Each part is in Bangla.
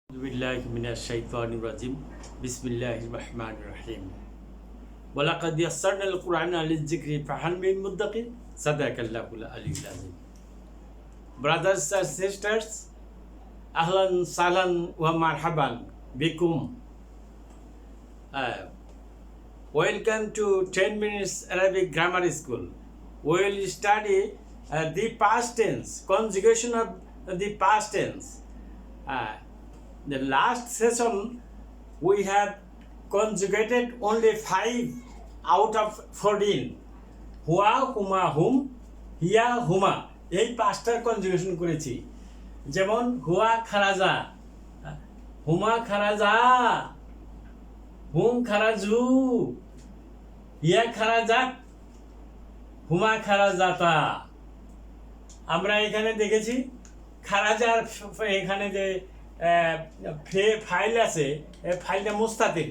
बिस्मिल्लाहिर्रहमानिर्रहीम बिस्मिल्लाहिर्रहमानिर्रहीम वलक़द यस्सरनल क़ुरआन लिज़्ज़िक्रि फ़हल मिन मुद्दक़िर सदक़ल्लाहुल अलीयुल अज़ीम। Brothers and sisters, ahlan sahlan wa marhaban bikum. Welcome to 10 minutes Arabic grammar school. We will study the past tense, conjugation of the past tense. The last session we have conjugated only 5 out of 14. Hua, huma, hum, hiya, huma. এই পাঁচটার কনজুগেশন করেছি। যেমন হুয়া খারাজা, হুমা খারাজা, হুম খারাজু, হিয়া খারাজাত, হুমা খারাজাতা। আমরা এখানে দেখেছি খারাজার এখানে যে ফাইল আছে, ফাইলটা মুস্তাতির।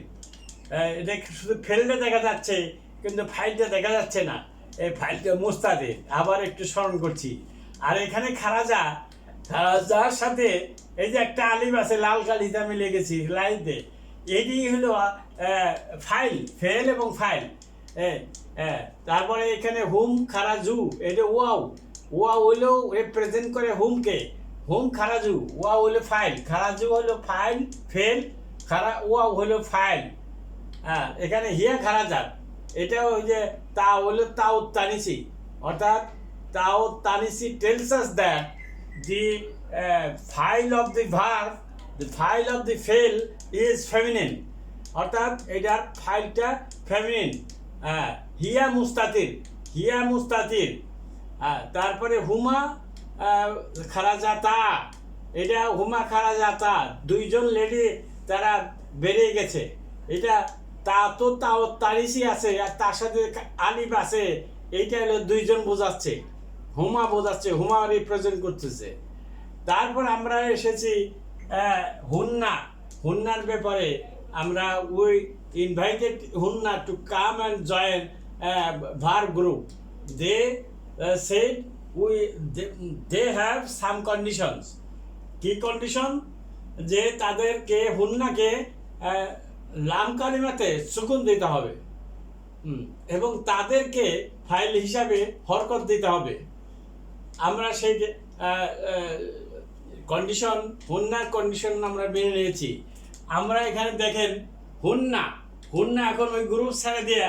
এটা শুধু ফেলটা দেখা যাচ্ছে কিন্তু ফাইলটা দেখা যাচ্ছে না। এই ফাইলটা মুস্তাতির। আবার একটু স্মরণ করছি। আর এখানে খারাজার সাথে এই যে একটা আলিফ আছে লাল কালিতে আমি লিখেছি লাইতে, এটি হলো ফাইল, ফেল এবং ফাইল। তারপরে এখানে হুম খারাজু, এটা ওয়াও, ওয়াও হলো রিপ্রেজেন্ট করে হুমকে, হুম খারাজু, ওয়াও হলো ফাইল, খারাজু হলো ফাইল, ফেল, ওয়াও হলো ফাইল। এখানে হিয়া খারাজাত, এটা ওই যে তা হলো তাও তানিসি, অর্থাৎ তাও তানিসি tells us that the file of the verb, the file of the fail is feminine, অর্থাৎ এটার ফাইলটা ফেমিনিন। হিয়া মুস্তাতির, হিয়া মুস্তাতির। তারপরে হুমা খারাজাতা, এটা হুমা খারাজাতা, দুইজন লেডি তারা বেরিয়ে গেছে। এটা তা তো তাও তারিসি আছে আর তার সাথে আলিফ আছে, এইটা হলো দুইজন বোঝাচ্ছে, হুমা বোঝাচ্ছে, হুমা রিপ্রেজেন্ট করতেছে। তারপর আমরা এসেছি হুন্না, হুন্নার ব্যাপারে আমরা উই ইনভাইটেড হুন্না to come and join verb group. They said they have some conditions. কি কন্ডিশন? যে তাদেরকে হুন্নাকে লাম কালিমাতে সুকুন দিতে হবে এবং তাদেরকে ফাইল হিসাবে হরকত দিতে হবে। আমরা সেই কন্ডিশন, হুন্নার কন্ডিশন আমরা মেনে নিয়েছি। আমরা এখানে দেখেন হুন্না, হুন্না এখন ওই গ্রুপ ছেড়ে দিয়ে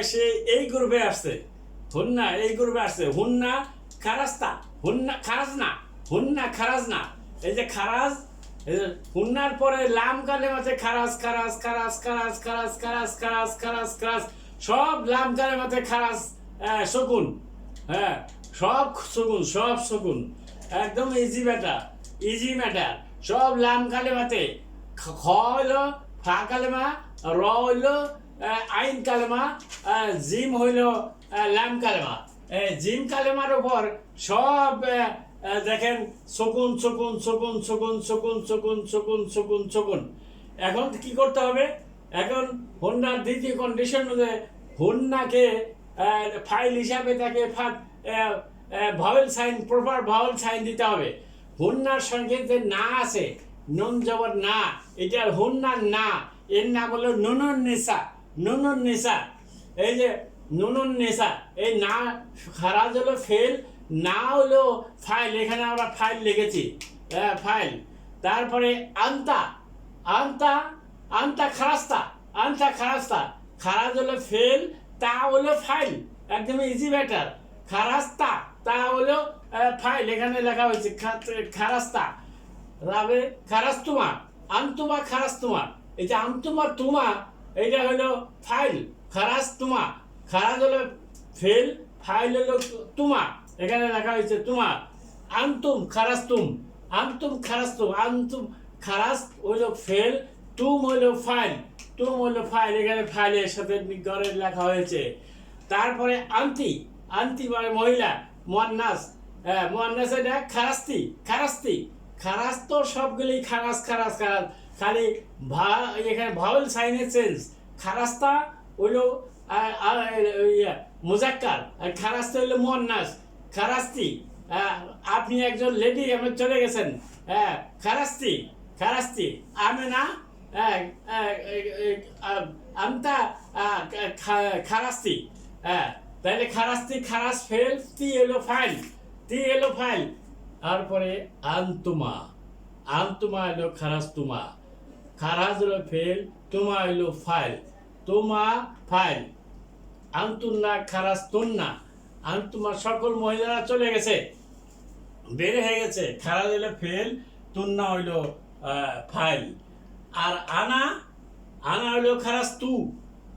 সে এই গ্রুপে আসছে, হুন্না এই গ্রুপে আসছে। হুন্না খারাস্তা, হুন্না খারাজনা, হুন্না খারাজনা। এই যে খারাজ, হুন্নার পরে লাম কালেমাতে খারাজ খারাজ খারাজ খারাজ খারাজ খারাজ খারাজ খারাজ খারাজ, সব লাম কালেমাতে খারাজ শকুন। সব শকুন, সব শকুন, একদম ইজি ম্যাটার, ইজি ম্যাটার। সব লাম কালেমাতে, খ হইলো ফা কালেমা, র হইলো আইন কালেমা, জিম হইলো লাম কালেমা। জিম কালেমার উপর সব দেখেন শকুন শকুন শকুন শকুন শকুন শকুন শকুন শকুন শকুন। এখন কি করতে হবে? এখন হুন্নার দ্বিতীয় কন্ডিশন হচ্ছে হুন্নাকে ফাইল হিসাবে তাকে vowel sign, proper vowel sign দিতে হবে। হুন্নার সঙ্গে যে না আছে, নুন জবর না, এটার হুন্নার না, এর নাম হলো নুনুন নিসা, নুনুন নিসা। এই যে নুনুন নিসা, এই না খারাজ হলো ফেল, না হলো ফাইল। এখানে আমরা ফাইল লিখেছি, ফাইল। তারপরে আন্তা, আন্তা, আন্তা খারাস্তা, আন্তা খারাস্তা, খারাজ হলো ফেল, তা হলো ফাইল, একদম ইজি ম্যাটার। খারাস্তা, তা হলো ফাইল, এখানে লেখা হয়েছে খারাস্তা। রাবে খারাস্তুমা, আন্তুমা খারাস্তুমা, এই যে আন্তুমা তুমা, এইটা হলো ফাইল। খারাস্তুমা, খারাজ হলো ফেল, ফাইল হলো তুমা, এখানে লেখা হয়েছে তুমা। আন্তুম খারাস্তুম, আন্তুম খারাস্তুম, আন্তুম খারাস হইলো ফেল, তুম হইলো ফাইল, তুম হইলো ফাইল, এখানে ফাইলের সাথে গড়ে লেখা হয়েছে। তারপরে আন্তি, আন্তি মানে মহিলা, মুয়ান্নাস, মুয়ান্নাস এটা খারাস্তি, খারাস্তি, খারাস তো সবগুলি খারাস খারাস খারাস, খালি এখানে ভাওয়েল সাইনের চেঞ্জ। খারাস্তা হইলো মুজাক্কার, আর খারাস্তি হইলো মুয়ান্নাস। খারাস্তি, আপনি একজন লেডি, আপনি চলে গেছেন, খারাস্তি, খারাস্তি আমেনা আমতা খারাস্তি, তাহলে খারাস্তি খারাস ফেল, তি এলো ফাইল, তি এলো ফাইল। তারপরে আন্তুমা, আন্তুমা এলো খারাস্তুমা, খারাজ হলো ফেল, তুমা এলো ফাইল, তুমা ফাইল। আন্তুন্না খারাস্তুন্না, আন্তুমা সকল মহিলারা চলে গেছে, বের হয়ে গেছে। খারাজ হইলো ফেল, তুন্না হইলো ফাইল। আর আনা, আনা হইলো খারাজ তু,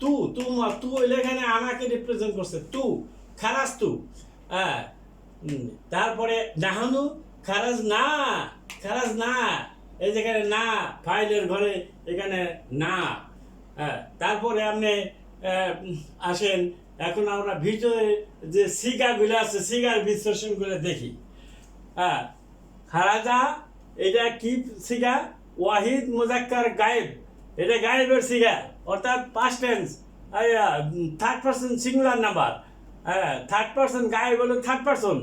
তু তুমা, তু হইলে এখানে আনাকে রিপ্রেজেন্ট করছে, তু খারাজ তু। তারপরে নাহানু খারাজ না, খারাজ না, এই যেখানে না ফাইলের ঘরে এখানে না। তারপরে আপনি আসেন, এখন আমরা ভিডিওতে যে সিগাগুলো আছে সিগার বিশ্লেষণগুলো দেখি। খারাজা এটা কি সিগা? ওয়াহিদ মুজাক্কার গায়েব, এটা গায়েবের সিগা, অর্থাৎ past tense, third person singular number. Third person গায়েব হলো থার্ড পারসন,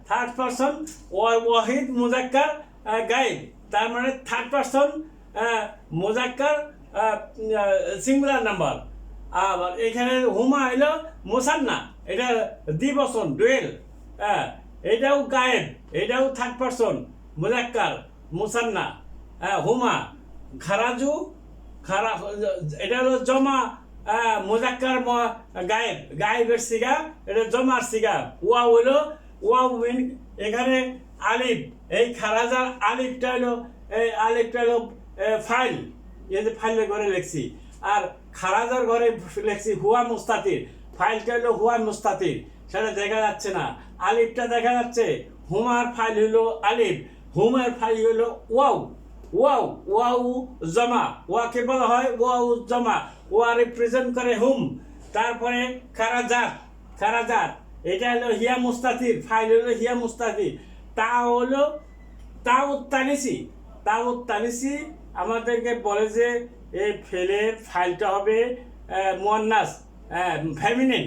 থার্ড পারসন ওয়াহিদ মুজাক্কার গায়েব, তার মানে থার্ড পারসন মুজাক্কার সিঙ্গুলার নাম্বার। আবার এখানে হুমা হইলো মুসান্না, এটা দ্বিবচন ডুয়েল, এটাও গায়েব, এটাও থার্ড পারসন মুজাক্কার মুসান্না। হুমা খারাজু, খারা এটা হলো জমা মুজাক্কার গায়েব, গায়েবের সিগা, এটা জমার সিগা। ওয়া হইলো ওয়া মিন, এখানে আলিফ, এই খারাজার আলিফটা হলো, এই আলিফটা হলো ফাইল, এই যে ফাইলের ঘরে লিখছি। আর খারাজার ঘরে লিখছি হুয়া মুস্তাতির, ফাইলটা হলো হুয়া মুস্তাতির, সেটা দেখা যাচ্ছে না, আলিফটা দেখা যাচ্ছে। হুমার ফাইল হইলো আলিফ, হুমের ফাইল হইলো ওয়াও, ওয়াও, ওয়াও জমা, ওয়াকে বলা হয় ওয়াও জমা, ওয়া রিপ্রেজেন্ট করে হুম। তারপরে খারাজাত, খারাজাত এটা হলো হিয়া মুস্তাতির, ফাইল হলো হিয়া মুস্তাতির। তা হলো তাউত্তানিসি, তাউত্তানিসি আমাদেরকে বলে যে এই ফেলের ফাইলটা হবে মুয়ান্নাস, ফেমিনিন।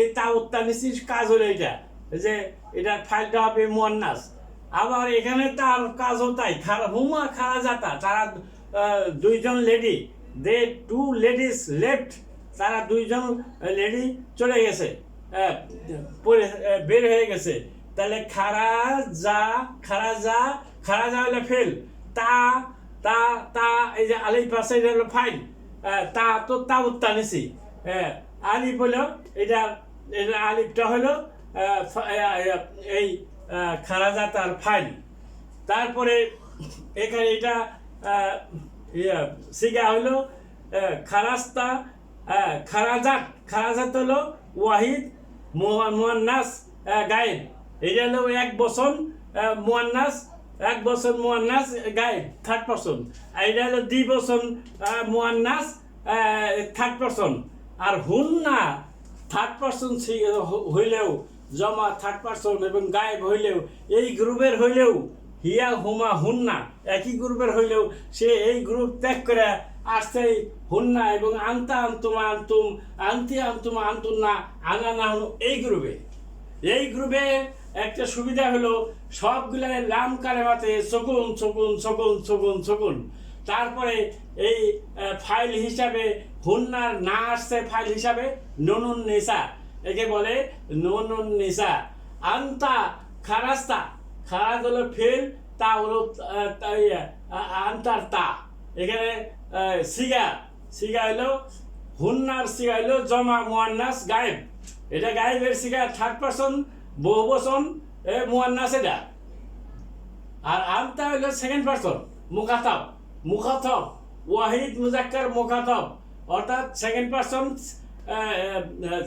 এই তাউত্তানিসির কাজ হলো এটা, যে এটার ফাইলটা হবে মুয়ান্নাস। আবার এখানে তার কাজও তাই, হুমা খারাজাতা, তারা দুইজন লেডি, দে টু লেডিস লেফট, তারা দুইজন লেডি চলে গেছে, বের হয়ে গেছে। তাহলে খারাজা, খারাজা, খারাজা হলো ফেল, তা তা তা এই যে আলিফ আছে এটা হলো ফাইল, তা তো তাউত্তানিসি, আলিফ হলো এটা, এটা আলিফটা হলো এই খারাজা তার ফাইল। তারপরে এখানে এটা সিগা হলো খারাস্তা, খারাজাত, খারাজাত হলো ওয়াহিদ মুয়ান্নাস গায়েব, এটা হলো এক বচন মুয়ান্নাস, এক বচন মুয়ান্নাস গায়েব থার্ড পারসন। আর এটা হলো দ্বিবচন মুয়ান্নাস থার্ড পারসন। আর হুন্না থার্ড পারসন হইলেও, জমা থার্ড পারসন এবং গায়েব হইলেও, এই গ্রুপের হইলেও, হিয়া হুমা হুন্না একই গ্রুপের হইলেও সে এই গ্রুপ ত্যাগ করে আসছে হুন্না এবং আন্তা আন্তুমা আন্তুম, আন্তি আন্তুমা আন্তুন্না, আনা না হলো এই গ্রুপে। এই গ্রুপে একটা সুবিধা হলো সবগুলো লাম কালেমাতে সকুন সকুন সকুন সকুন সকুন। তারপরে এই ফাইল হিসাবে হুন্নার না আসছে ফাইল হিসাবে নুনুন নিসা, একে বলে নুনুন নিসা। আন্তা খারাস্তা, খারাজ হলো ফেল, তা হলো আন্তার তা, এখানে সিগা, সিগা হলো হুন্নার সিগা হলো জমা মুয়ান্নাস গায়েব, এটা গায়েবের সিগা থার্ড পারসন বহুবচন মুয়ান্নাস এটা। আর আন্তা হলো সেকেন্ড পারসন মুখাতাব, মুখাতব ওয়াহিদ মুজাক্কার মুখাতব, অর্থাৎ সেকেন্ড পারসন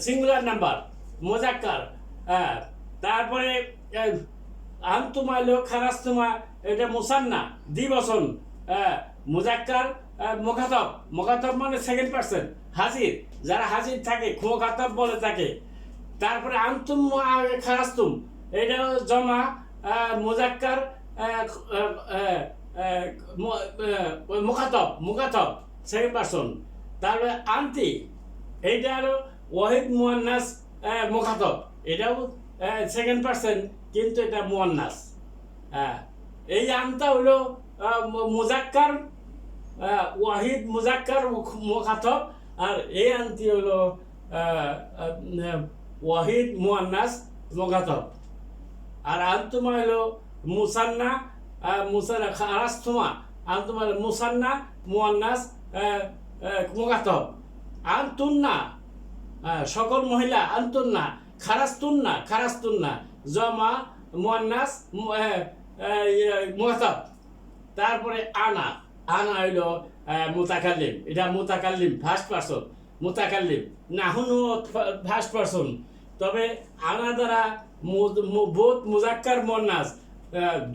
সিঙ্গুলার নাম্বার মুজাক্কার। তারপরে আন্তুমা হলো খারাস্তুমা, এটা মুসান্না দ্বিবচন মুজাক্কার মুখাতব, মুখাতব মানে সেকেন্ড পারসন হাজির, যারা হাজির থাকে মুখাতব বলে তাকে। তারপরে আন্তুম খারাস্তুম, এটা জমা মুজাক্কার মুখাতব, মুখাতব সেকেন্ড পারসন। তারপরে আন্তি, এইটা হলো ওয়াহিদ মুয়ান্নাস মুখাতব, এটাও সেকেন্ড পারসন কিন্তু এটা মুয়ান্নাস। এই আন্তা হলো মুজাক্কার ওয়াহিদ মুজাক্কার মুখাতব, আর এই আনতি হলো ওয়াহিদ মুয়ান্নাস মুখাতব। আর আনতুমা হলো মুসান্না মুসান্না খারাস্তুমা, আনতুমা হলো মুসান্না মুয়ান্নাস মুখাতব। আনতুন্না সকল মহিলা, আনতুন্না খারাস্তুন্না খারাস্তুন্না জমা মুয়ান্নাস মুখাতব। তারপরে আনা, আনা হইল মুতাকাল্লিম, এটা মুতাকাল্লিম ফার্স্ট পারসন মুতাকাল্লিম, নাহুনু ফার্স্ট পারসন। তবে আনা দ্বারা বোধ মুজাক্কার মুয়ান্নাস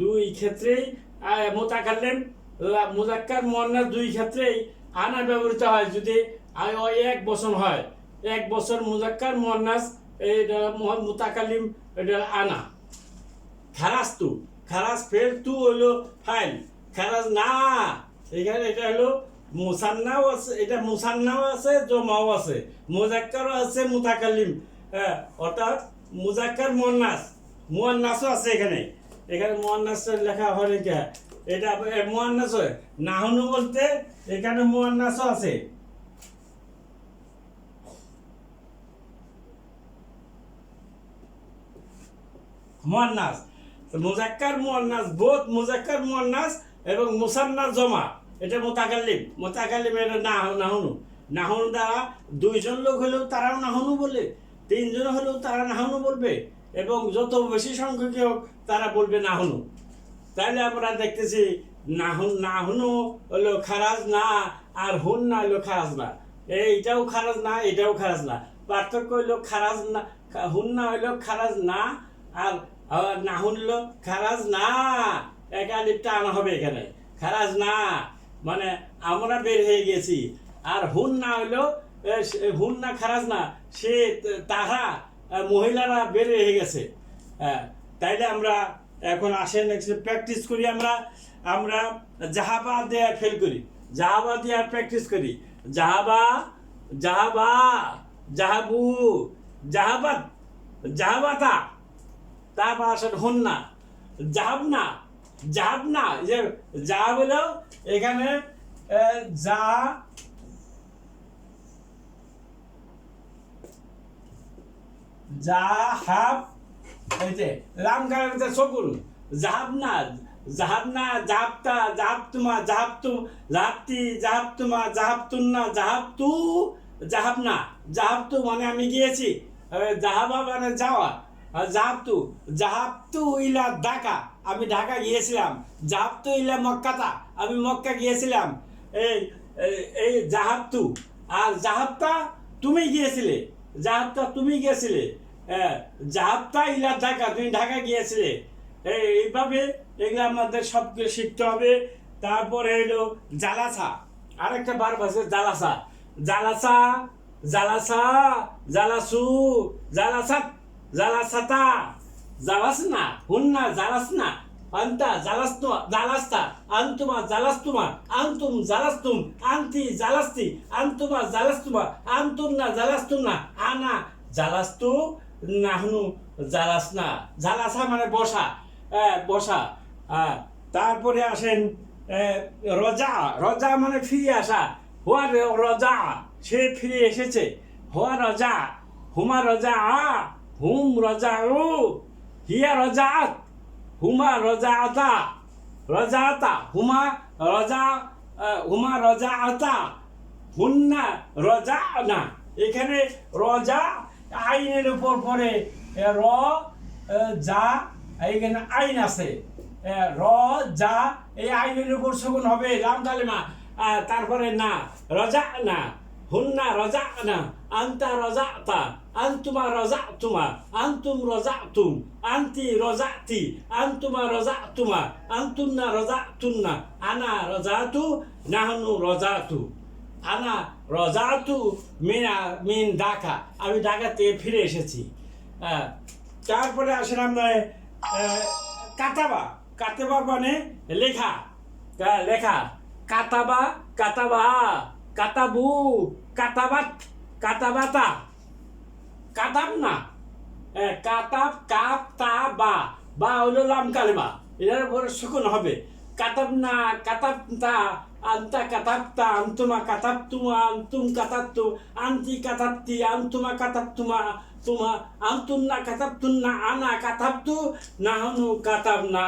দুই ক্ষেত্রেই মুতাকাল্লিম মুজাক্কার মুয়ান্নাস দুই ক্ষেত্রেই আনা ব্যবহৃত হয়। যদি এক বচন হয়, এক বছর মুজাক্কার মুয়ান্নাস এটা মুতাকাল্লিম, এটা আনা। খারাস্তু, খারাজ ফের তু হইল ফাইল, খারাজ না এখানে এটা হলো মুসান্নাও আছে, এটা মুসান্নাও আছে জমাও আছে, মুজাক্কারও আছে মুতাকাল্লিম, অর্থাৎ মুজাক্কার মুয়ান্নাস মুয়ান্নাসও আছে এখানে। এখানে মুয়ান্নাস লেখা হয় লেখা, এটা মুয়ান্নাস হয়। নাহনু বলতে এখানে মুয়ান্নাসও আছে। মুয়ান্নাস মুজাক্কার মুয়ান্নাস বোধ মুজাক্কার মুয়ান্নাস এবং মুসান্নাস জমা, এটা মুতাকাল্লিম। মুতাকাল্লিম এটা নাহনু, নাহনু দ্বারা দুইজন লোক হলেও তারাও নাহনু বলে, তিনজন হলেও তারা নাহনু বলবে, এবং যত বেশি সংখ্যক হোক তারা বলবে নাহনু। তাহলে আমরা দেখতেছি নাহনু হলো খারাজ না, আর হুন্না হলো খারাজ না। এইটাও খারাজ না, এটাও খারাজ না। পার্থক্য হইলো খারাজ না, হুন্না হইলো খারাজ না, আর নাহুন হলো খারাজ না। এক আলিফটা আনা হবে এখানে, খারাজ না মানে আমরা বের হয়ে গেছি। আর হুন্না হইলো হুন্না খারাজ না, সে তারা মহিলারা বের হয়ে গেছে। তাইলে আমরা এখন আসেন প্র্যাকটিস করি। আমরা জাহাবা দেয়া ফেল করি, জাহাবা দেয়া প্র্যাকটিস করি। জাহাবা জাহাবা জাহাবু জাহাবাত জাহাবাতা। তারপর আসেন হুন্না জাহাবনা জাহাবনা। যে জাহাব হলো এখানে যা জাহাব, এই যে লাম কালের সকুন জাহাবনা জাহাবনা জাহাবতা জাহাবতুমা জাহাবতুম জাহাবতি জাহাবতুমা জাহাবতুন্না জাহাবতু জাহাবনা। জাহাবতু মানে আমি গিয়েছি, জাহাবা মানে যাওয়া, জাহাবতু জাহাবতু ইলা ঢাকা, আমি ঢাকা গিয়েছিলাম। জাহাবতু ইলা মক্কাতা, আমি মক্কা গিয়েছিলাম। এই জাহাবতু। আর জাহাবতা তুমি গিয়েছিলে, জাহাবতা তুমি গিয়েছিলে, জাহাবতা ইলা ঢাকা তুমি ঢাকা গিয়েছিলে। এইভাবে এগুলো আমাদের সবকে শিখতে হবে। তারপরে হলো জালাসা, আরেকটা বার আছে জালাসা। জালাসা জালাসা জালাসু জালাসাত জালাসাতা জালাসনা হুন্না জালাসনা আন্তা জালাস্তু জালাস্তা আন্তুমা জালাস্তুমা আন্তুম জালাস্তুম আন্তি জালাস্তি আন্তুমা জালাস্তুমা আন্তুন্না জালাস্তুন্না আনা জালাস্তু নাহনু জালাসনা। জালাসা মানে বসা, বসা। তারপরে আসেন রজা, রজা মানে ফিরে আসা। হুয়া রজা, সে ফিরে এসেছে। হুয়া রজা, হুমা রজা, হুম রজা, হিয়া রজাত, হুমা রজাআতা, রজাআতা, হুমা রজা, হুমা রজাআতা, হুন্না রজানা। এখানে রজা আইনের উপর পরে র যা, এখানে আইন আছে, র যা, এই আইনের উপর সুকুন হবে লাম কালিমা। তারপরে না রজা না, হুন্না রজা না, আন্তা রজাতা, আন্তুমা রজাতুমা, আন্তুম রজাতুম, আন্তি রজাতি, আন্তুমা রজাতুমা, আন্তুন্না রজাতুন্না, আনা রজাতু নাহনু রজাতু। আনা রজাতু মিন ঢাকা, আমি ঢাকা থেকে ফিরে এসেছি। তারপরে আসেন আমরা কাতাবা। কাতাবা মানে লেখা, লেখা। কাতাবা কাতাবা কাতাবু কাতাবাত কাতাবাতা কাতাব না, কাতাব কাপ তা বা, বা হলো লাম কালিমা, এটার উপরে সুকুন হবে। কাতাবনা কাতাবতা আন্তা কাতাবতা আন্তুমা কাতাবতুমা আন্তুম কাতাবতু আন্তি কাতাবতি আন্তুমা কাতাবতুমা তুমা আন্তুন্না কাতাবতুন্না আনা কাতাবতু নাহনু কাতাবনা।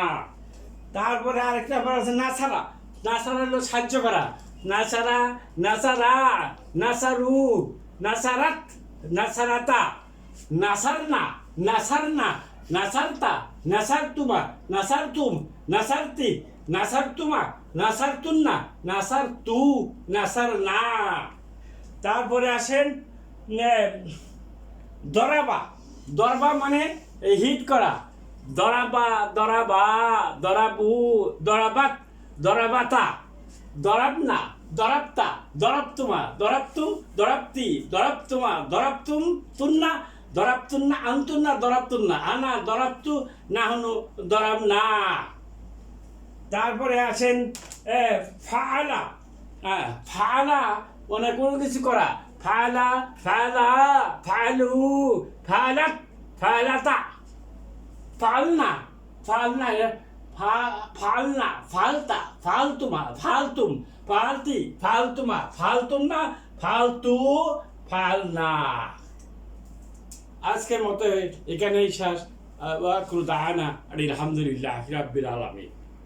তারপরে আরেকটা আবার আছে নাসারা। নাসারা হলো সাহায্য করা। নাসারা নাসারা নাসারু নাসারাত নাসারাতা নাসারনা নাসারনা নাসারতা নাসারতুমা নাসারতুম নাসারতি নাসারতুমা নাসারতুন্না নাসারতু নাসারনা। তারপরে আসেন দরাবা। দরবা মানে হিট করা। দরাবা দরাবা দরাবু দরাবাত দরাবাতা দরাবনা দরাবতা দরাবতুমা দরাবতুম দরাবতি দরাবতুমা দরাবতুম তুন্না দরাবতুন্না আন্তুন্না দরাবতুন্না আনা দরাবতু নাহনু দরাবনা। তারপরে আসেন ফাআলা। ফাআলা মানে কোনো কিছু করা। ফাআলা ফাআলা ফাআলু ফাআলাত ফাআলাতা ফালনা ফালনা ফালনা ফালতা ফালতুমা ফালতুম ফালতি ফালতুমা ফালতুমনা ফালতু ফালনা। আজকের মতো এখানেই শেষ। ওয়া আখিরু দাওয়ানা আলহামদুলিল্লাহি রাব্বিল আলামিন।